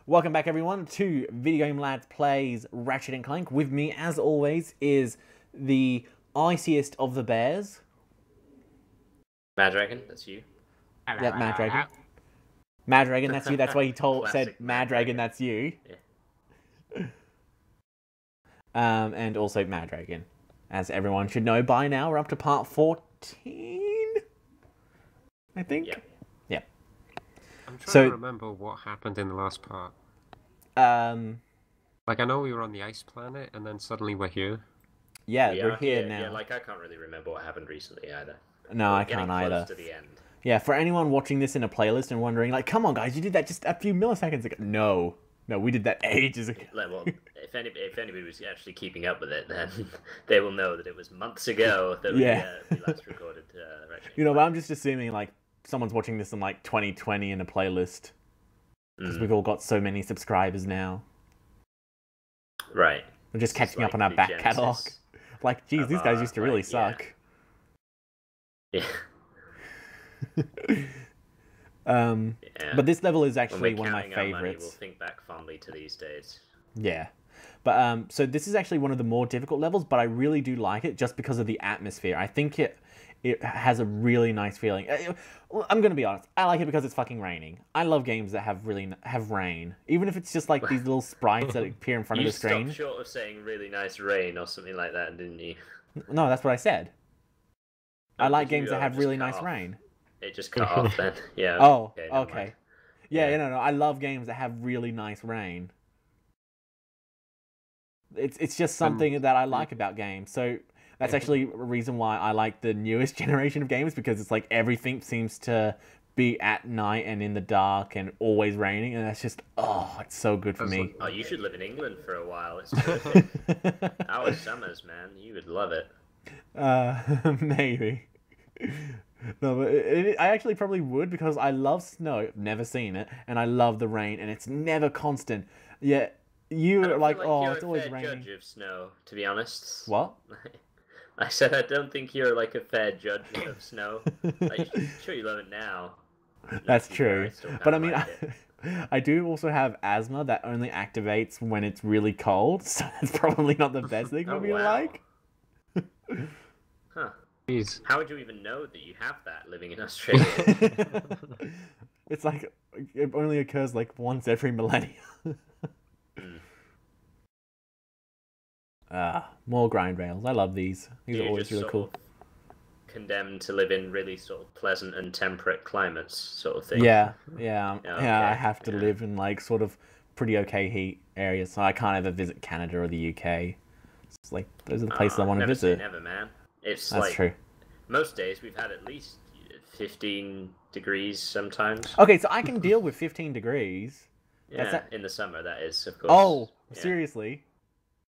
Welcome back, everyone, to VideoGameLads Plays Ratchet and Clank. With me, as always, is the iciest of the bears. Mad Dragon, that's you. Yeah, Mad Dragon. Mad Dragon, that's you. That's why he said Mad Dragon, that's you. Yeah. And also Mad Dragon. As everyone should know by now, we're up to part 14, I think. Yep. Yeah. I'm trying to remember what happened in the last part. Like, I know we were on the ice planet, and then suddenly we're here. Yeah, we're here now. Yeah, like, I can't really remember what happened recently either. No, I can't either. To the end. Yeah, for anyone watching this in a playlist and wondering, like, come on, guys, you did that just a few milliseconds ago. No, we did that ages ago. Like, well, if anybody was actually keeping up with it, then they will know that it was months ago that we last recorded Ratchet. You know, but I'm just assuming, like, someone's watching this in, like, 2020 in a playlist. Because we've all got so many subscribers now. Right. We're just catching up on our back catalogue. Like, geez, these guys used to really suck. Yeah. But this level is actually one of my favorites. Money, we'll think back fondly to these days. Yeah. But so this is actually one of the more difficult levels, but I really do like it just because of the atmosphere. I think it has a really nice feeling. I'm gonna be honest. I like it because it's fucking raining. I love games that have rain, even if it's just like these little sprites that appear in front of the screen. You stopped short of saying really nice rain or something like that, didn't you? No, that's what I said. I like games that have really nice rain. It just cut off then. Yeah. Oh, okay. Yeah, no. I love games that have really nice rain. It's just something that I like about games. So that's actually a reason why I like the newest generation of games, because it's like everything seems to be at night and in the dark and always raining, and that's just, it's so good for me. Oh, you should live in England for a while. It's perfect. Our summers, man, you would love it. Maybe. No, but I actually probably would, because I love snow, never seen it, and I love the rain, and it's never constant. Yeah, you're like, it's always raining. You're a fair judge of snow, to be honest. What? I said I don't think you're like a fair judge of snow. Like, sure, you love it now. That's true, but I mean, I do also have asthma that only activates when it's really cold, so that's probably not the best thing for me to like. Huh. Jeez. How would you even know that you have that living in Australia? It's like, it only occurs like once every millennia. More grind rails. I love these. These are always really cool. Condemned to live in really sort of pleasant and temperate climates, sort of thing. Yeah. I have to live in like sort of pretty okay heat areas, so I can't ever visit Canada or the UK. It's like, those are the places I want to visit. Never, man. It's That's like, true. Most days we've had at least 15 degrees sometimes. Okay, so I can deal with 15 degrees. Yeah, in the summer, that is, of course. Oh, seriously?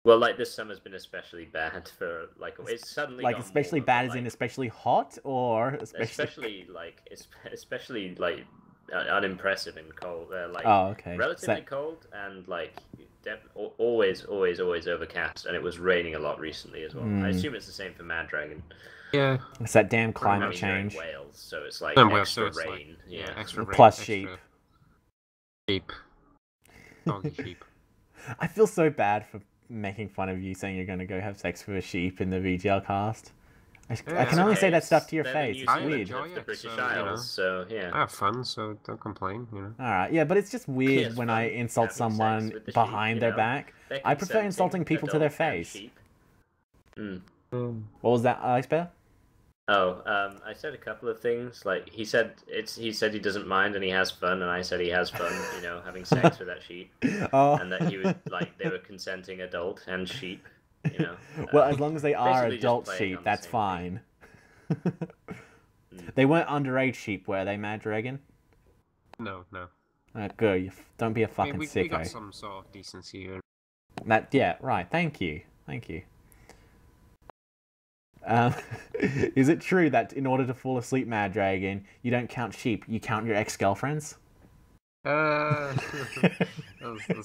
Well, like, this summer's been especially bad for, like, it's suddenly like, especially bad as in especially hot, or especially unimpressive and cold, like, relatively cold, and, like, always overcast, and it was raining a lot recently as well. I assume it's the same for Mad Dragon. Yeah. It's that damn climate change. You're in Wales, so it's like extra rain. Like, extra rain. Plus sheep. Sheep. Doggy sheep. I feel so bad for making fun of you saying you're going to go have sex with a sheep in the VGL cast. I can only say that stuff to your face. It's weird. The British Isles, so yeah. I have fun, so don't complain, you know. Alright, yeah, but it's just weird when I insult someone behind their back. I prefer insulting people to their face. What was that, Ice Bear? Oh, I said a couple of things. Like, he said he doesn't mind and he has fun, and I said he has fun, you know, having sex with that sheep. And that he was, like, they were consenting adult and sheep, you know. Well, as long as they are adult sheep, that's fine. They weren't underage sheep, were they, Mad Dragon? No. Good. Don't be a fucking sicko. We got some sort of decency here. Yeah, right. Thank you. Is it true that in order to fall asleep, Mad Dragon, you don't count sheep, you count your ex-girlfriends? That's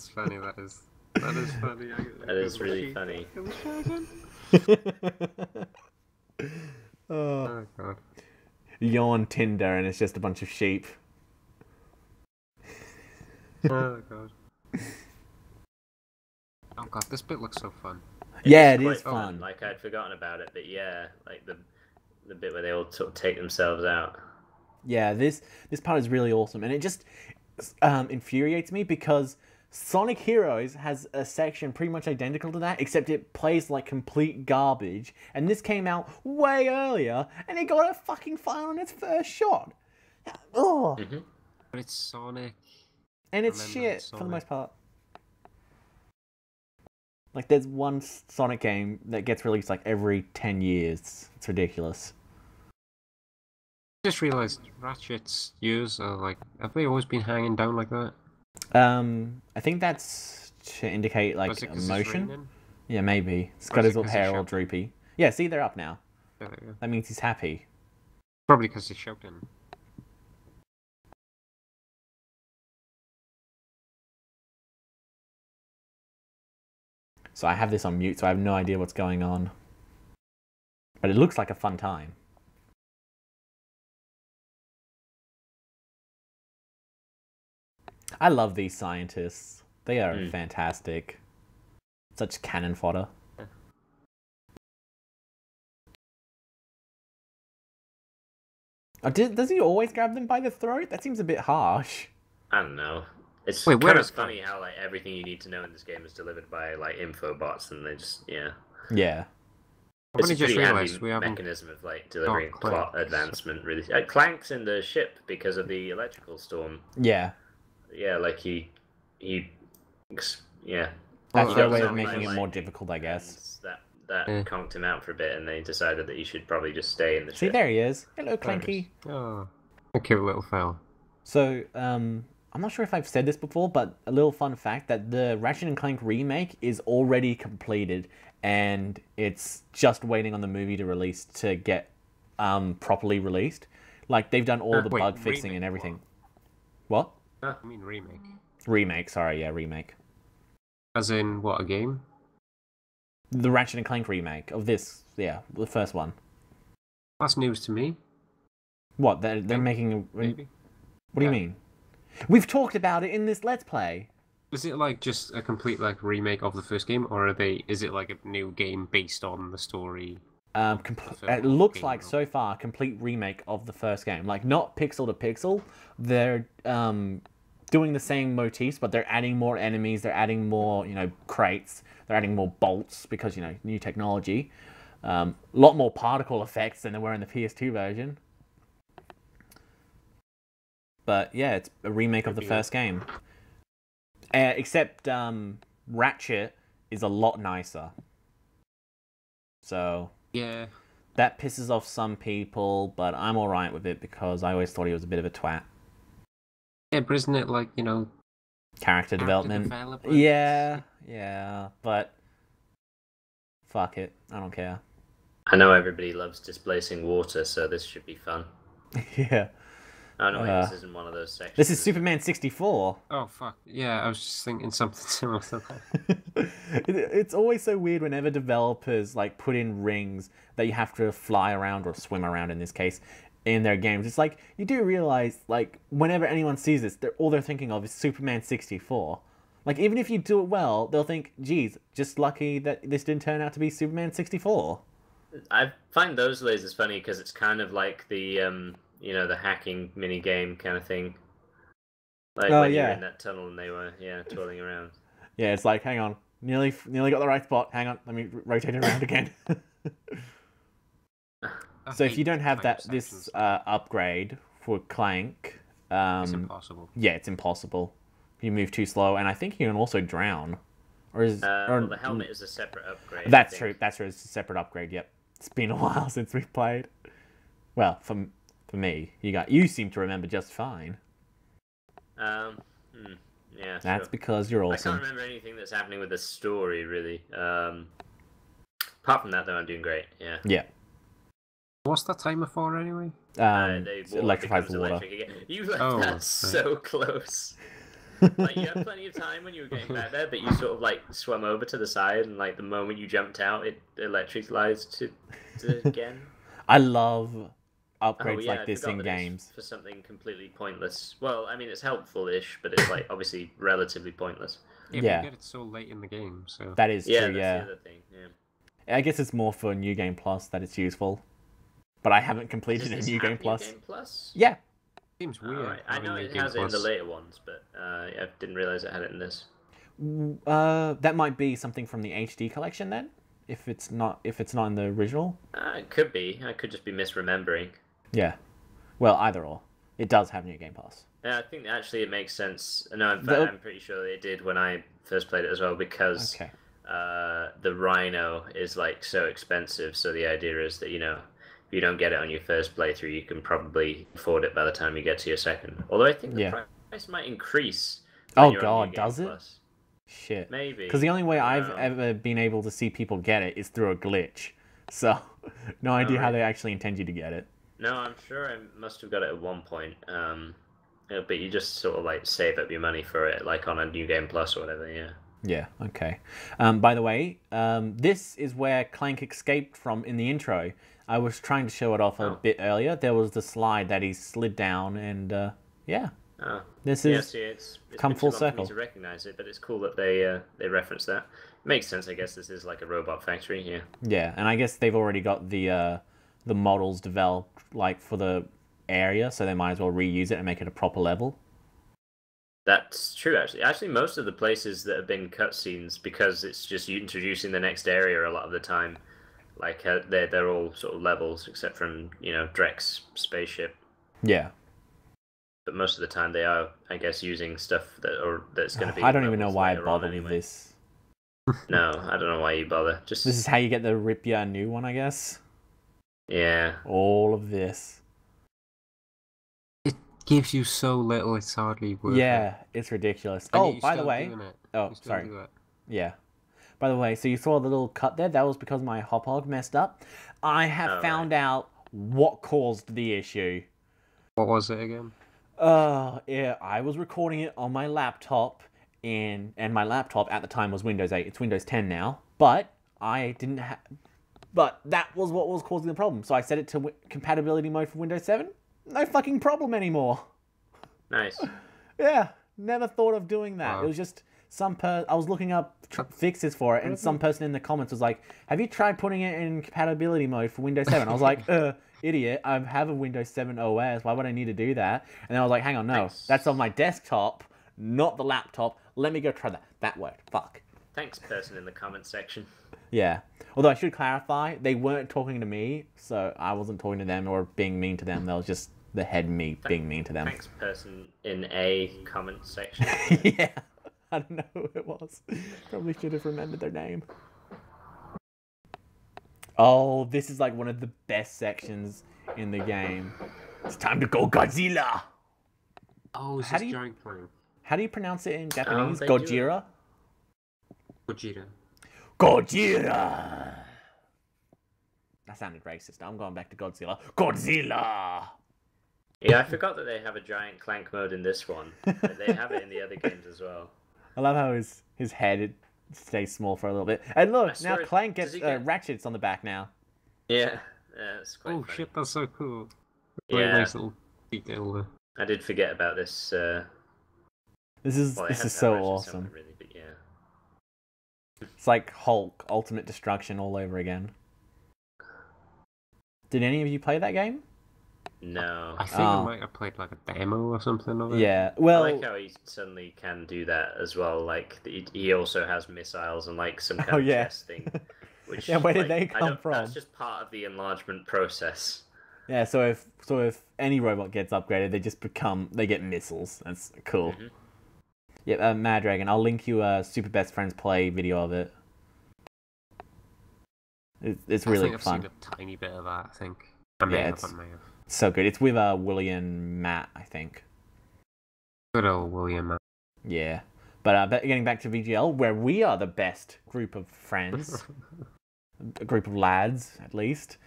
funny, that is funny. That is really funny. Oh, God. You're on Tinder and it's just a bunch of sheep. Oh, God. Oh god, this bit looks so fun. Yeah, it quite is fun. Like I'd forgotten about it, but yeah, like the bit where they all sort of take themselves out. Yeah, this part is really awesome, and it just infuriates me because Sonic Heroes has a section pretty much identical to that, except it plays like complete garbage. And this came out way earlier, and it got a fucking fire on its first shot. Oh, But it's Sonic. and it's shit for the most part. Like, there's one Sonic game that gets released like every 10 years. It's ridiculous. Just realised Ratchet's ears are like, have they always been hanging down like that? I think that's to indicate like Was it 'cause it's emotion. raining? Yeah, maybe. It's Or got is his it little 'cause he's hair all shouting? droopy. Yeah, see, they're up now. Yeah, there you go. That means he's happy. Probably because he's shouting. So I have this on mute, so I have no idea what's going on. But it looks like a fun time. I love these scientists. They are fantastic. Such cannon fodder. Oh, does he always grab them by the throat? That seems a bit harsh. I don't know. It's Wait, where kind of is funny how like everything you need to know in this game is delivered by like info bots, and they just Yeah. I've It's only a just pretty realised handy we haven't. mechanism of like delivering Clank. plot advancement. Really, Clank's in the ship because of the electrical storm. Yeah. Yeah, like he, yeah. That's Well, their that way of sounds making it like- more difficult, I guess. And that Yeah. conked him out for a bit, and they decided that he should probably just stay in the See, ship. there he is. Hello, Clanky. Oh, a cute little fella. So, I'm not sure if I've said this before, but a little fun fact that the Ratchet and Clank remake is already completed, and it's just waiting on the movie to release to get properly released. Like, they've done all the wait, bug fixing remake and everything. What? I mean remake. Remake, sorry, yeah, remake. As in what, a game? The Ratchet and Clank remake of this, yeah, the first one. That's news to me. What? They're making a... Maybe. What do you mean? We've talked about it in this Let's Play. Is it like just a complete like remake of the first game, or are they? Is it like a new game based on the story? It looks like so far a complete remake of the first game. Like, not pixel to pixel. They're doing the same motifs, but they're adding more enemies. They're adding more, crates. They're adding more bolts because, new technology. A lot more particle effects than there were in the PS2 version. But yeah, it's a remake of the first game. Except Ratchet is a lot nicer. So Yeah. that pisses off some people, but I'm alright with it because I always thought he was a bit of a twat. Yeah, but isn't it like, Character development. development? Yeah, but fuck it. I don't care. I know everybody loves displacing water, so this should be fun. Yeah. Oh no, wait, this isn't one of those sections. This is Superman 64. Oh fuck. Yeah, I was just thinking something similar to that. It's always so weird whenever developers put in rings that you have to fly around or swim around in this case in their games. It's like, you do realize whenever anyone sees this, all they're thinking of is Superman 64. Even if you do it well, they'll think, geez, just lucky that this didn't turn out to be Superman 64. I find those lasers funny because it's kind of like the the hacking mini game kind of thing. Like when you're in that tunnel and they were twirling around. Yeah, it's like, hang on, nearly got the right spot. Hang on, let me rotate it around again. So if you don't have this upgrade for Clank, it's impossible. Yeah, it's impossible. You move too slow, and I think you can also drown. Or well, the helmet is a separate upgrade. That's true. That's true. It's a separate upgrade. Yep. It's been a while since we've played. Well, for me, you seem to remember just fine. Yeah. That's sure. because you're awesome. I can't remember anything that's happening with the story really. Apart from that, though, I'm doing great. Yeah. Yeah. What's that timer for anyway? Electrifies the water. You left that so close. You had plenty of time when you were getting back there, but you sort of swam over to the side, and the moment you jumped out, it electrified to again. I love upgrades yeah, like this in games. For something completely pointless. Well, I mean, it's helpful-ish, but it's like obviously relatively pointless. Yeah, but you get it so late in the game, so... That is true, that's the other thing, I guess it's more for New Game Plus that it's useful. But I haven't completed a New Game Plus. New Game Plus? Yeah. Seems weird. Right. I know it has it in the later ones, but I didn't realize it had it in this. That might be something from the HD collection then, if it's not in the original. It could be. I could just be misremembering. Yeah. Well, either or. It does have New Game Plus. Yeah, I think actually it makes sense. No, in fact, I'm pretty sure it did when I first played it as well, because the Rhino is like so expensive. So the idea is that, you know, if you don't get it on your first playthrough, you can probably afford it by the time you get to your second. Although I think the price might increase. Oh God, does it? Plus. Shit. Maybe. Because the only way I've ever been able to see people get it is through a glitch. So, no idea how they actually intend you to get it. No, I'm sure I must have got it at one point. But you just sort of like save up your money for it, like on a New Game Plus or whatever, Yeah, okay. By the way, this is where Clank escaped from in the intro. I was trying to show it off a bit earlier. There was the slide that he slid down, and yeah. This is it's come full circle. To recognize it, but it's cool that they reference that. Makes sense, I guess. This is like a robot factory here. Yeah, and I guess they've already got the models developed like for the area, so they might as well reuse it and make it a proper level. That's true, actually. Actually, most of the places that have been cutscenes, because it's just you introducing the next area a lot of the time, like they're all sort of levels, except from, you know, Drek's spaceship. Yeah. But most of the time they are, I guess, using stuff that's going to be... I don't even know why I bother with this. No, I don't know why you bother. Just This is how you get the rip ya new one, I guess. Yeah. All of this. It gives you so little, it's hardly worth it. It's ridiculous. And by the way... Oh, sorry. Yeah. By the way, so you saw the little cut there? That was because my hop hog messed up. I have found out what caused the issue. What was it again? Yeah, I was recording it on my laptop, and my laptop at the time was Windows 8. It's Windows 10 now, but I didn't have... But that was what was causing the problem. So I set it to compatibility mode for Windows 7. No fucking problem anymore. Nice. Yeah, never thought of doing that. It was just I was looking up fixes for it, and some person in the comments was like, "Have you tried putting it in compatibility mode for Windows 7?" I was like, idiot, I have a Windows 7 OS. Why would I need to do that? And then I was like, hang on, no, that's on my desktop, not the laptop. Let me go try that. That worked. Fuck. Thanks, person in the comments section. Yeah. Although I should clarify, they weren't talking to me, so I wasn't talking to them or being mean to them. That was just the head me being mean to them. Thanks, person in a comment section. Yeah. I don't know who it was. Probably should have remembered their name. Oh, this is like one of the best sections in the game. It's time to go Godzilla! Oh, is this giant plane? How do you pronounce it in Japanese? Gojira? Gojira. Gojira! That sounded racist. I'm going back to Godzilla. Godzilla! Yeah, I forgot that they have a giant Clank mode in this one. But they have it in the other games as well. I love how his head stays small for a little bit. And look, now Clank gets ratchets on the back now. Yeah, it's quite funny. Shit, that's so cool. Yeah. Nice little detail there. I did forget about this. This is so awesome. Really, but yeah. It's like Hulk, Ultimate Destruction all over again. Did any of you play that game? No. I think I might have played like a demo or something of it. Yeah, well... I like how he suddenly can do that as well. Like, he also has missiles and like some kind of chest thing. Which, yeah, where did they come from? That's just part of the enlargement process. Yeah, so if any robot gets upgraded, they get missiles. That's cool. Mm-hmm. Yeah, Mad Dragon, I'll link you a Super Best Friends Play video of it. It's really fun. I've seen a tiny bit of that, I think. I may have. So good. It's with Willie and Matt, I think. Good old Willie and Matt. Yeah. But getting back to VGL, where we are the best group of friends. A group of lads, at least.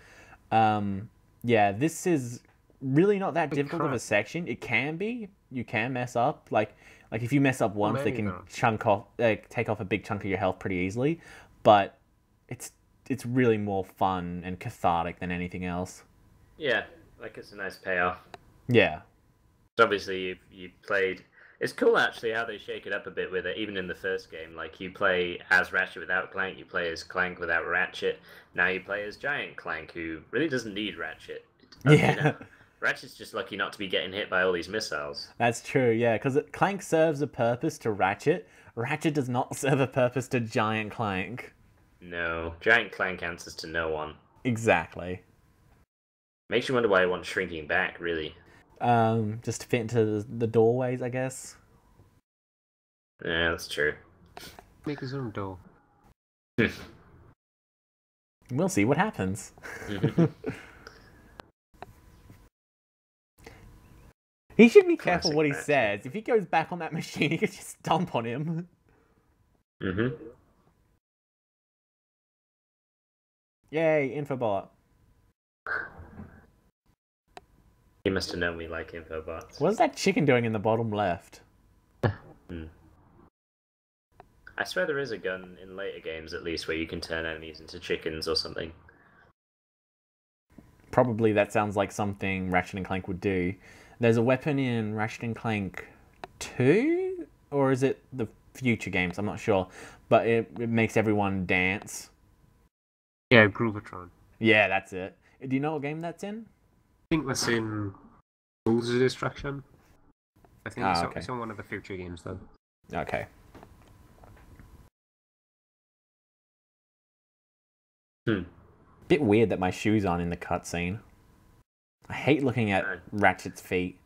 Yeah, this is really not that difficult of a section. It can be. You can mess up. Like if you mess up once, they can take off a big chunk of your health pretty easily. But it's really more fun and cathartic than anything else. Yeah, Like it's a nice payoff. Yeah. Obviously, you played. It's cool actually how they shake it up a bit with it. Even in the first game, like you play as Ratchet without Clank, you play as Clank without Ratchet. Now you play as Giant Clank, who really doesn't need Ratchet. Yeah. You know, Ratchet's just lucky not to be getting hit by all these missiles. That's true, yeah, because Clank serves a purpose to Ratchet. Ratchet does not serve a purpose to Giant Clank. No, Giant Clank answers to no one. Exactly. Makes you wonder why he wants shrinking back, really. Just to fit into the doorways, I guess. Yeah, that's true. Make his own door. We'll see what happens. He should be careful what he says. If he goes back on that machine, he could just stomp on him. Yay, Infobot. He must have known we like Infobots. What's that chicken doing in the bottom left? I swear there is a gun in later games, at least, where you can turn enemies into chickens or something. Probably that sounds like something Ratchet and Clank would do. There's a weapon in Ratchet and Clank 2? Or is it the future games? I'm not sure. But it makes everyone dance. Yeah, Groovatron. Yeah, that's it. Do you know what game that's in? I think that's in Rules of Destruction. I think okay. It's on one of the future games, though. Okay. Bit weird that my shoes aren't in the cutscene. I hate looking at Ratchet's feet.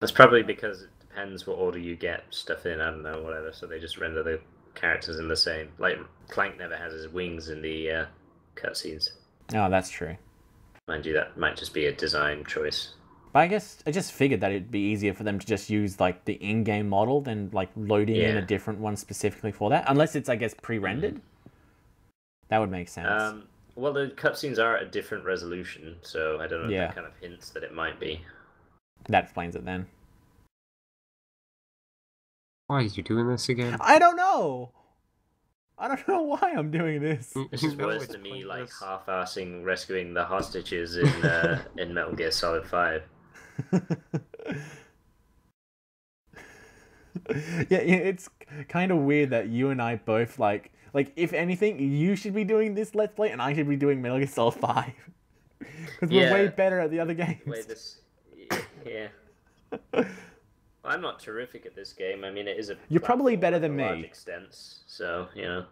That's probably because it depends what order you get stuff in, I don't know, whatever, so they just render the characters in the same. Like, Clank never has his wings in the cutscenes. Oh, that's true. Mind you, that might just be a design choice. But I guess I just figured that it'd be easier for them to just use, like, the in-game model than, like, loading in a different one specifically for that. Unless it's, I guess, pre-rendered. That would make sense. Well, the cutscenes are at a different resolution, so I don't know if Yeah. that kind of hints that it might be. That explains it then. Why are you doing this again? I don't know! I don't know why I'm doing this. This is worse than me, like, half-arsing rescuing the hostages in in Metal Gear Solid 5. Yeah, it's kind of weird that you and I both, like, if anything, you should be doing this Let's Play, and I should be doing Metal Gear Solid 5. Because we're way better at the other games. Yeah. Well, I'm not terrific at this game. I mean, it is a... You're probably better than me. Large extents, so, you know.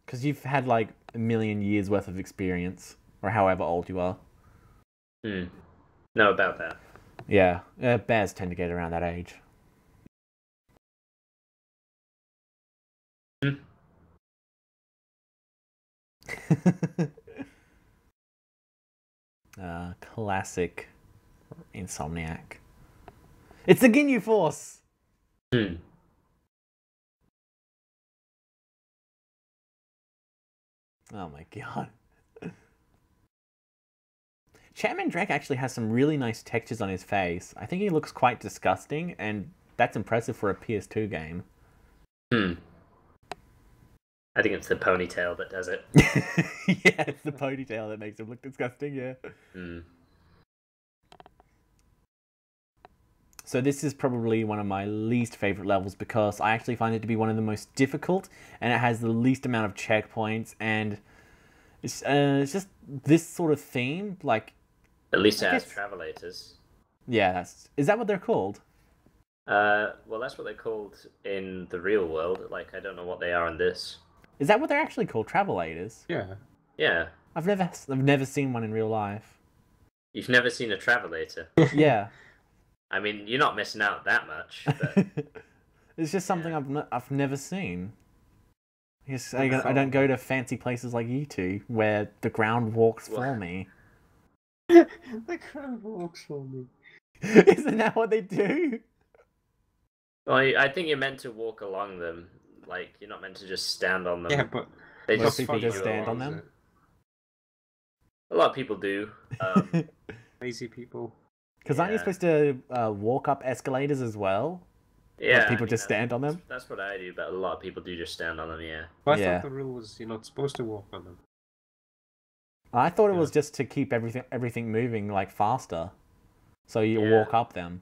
Because you've had, like, a million years worth of experience. Or however old you are. No, about that. Yeah. Bears tend to get around that age. Classic Insomniac. It's the Ginyu Force! Oh my god. Chapman Drake actually has some really nice textures on his face. I think he looks quite disgusting, and that's impressive for a PS2 game. I think it's the ponytail that does it. Yeah, it's the ponytail that makes him look disgusting, yeah. So this is probably one of my least favorite levels because I actually find it to be one of the most difficult, and it has the least amount of checkpoints, and it's just this sort of theme, like... At least it has travelators. Yeah, is that what they're called? Well, that's what they're called in the real world. Like, I don't know what they are in this. Is that what they're actually called? Travelators? Yeah. Yeah. I've never seen one in real life. You've never seen a travelator? Yeah. I mean, you're not missing out that much. But... It's just something I've never seen. I don't go to fancy places like you two, where the ground walks for me. The ground walks for me. Isn't that what they do? Well, I think you're meant to walk along them. Like, you're not meant to just stand on them. Yeah, but they most people just stand on them. A lot of people do. Lazy people. Because aren't you supposed to walk up escalators as well? Yeah. Or people just stand on them? That's what I do, but a lot of people do just stand on them, yeah. But I thought the rule was you're not supposed to walk on them. I thought it was just to keep everything moving like faster, so you walk up them.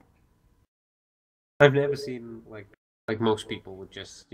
I've never seen like most people would just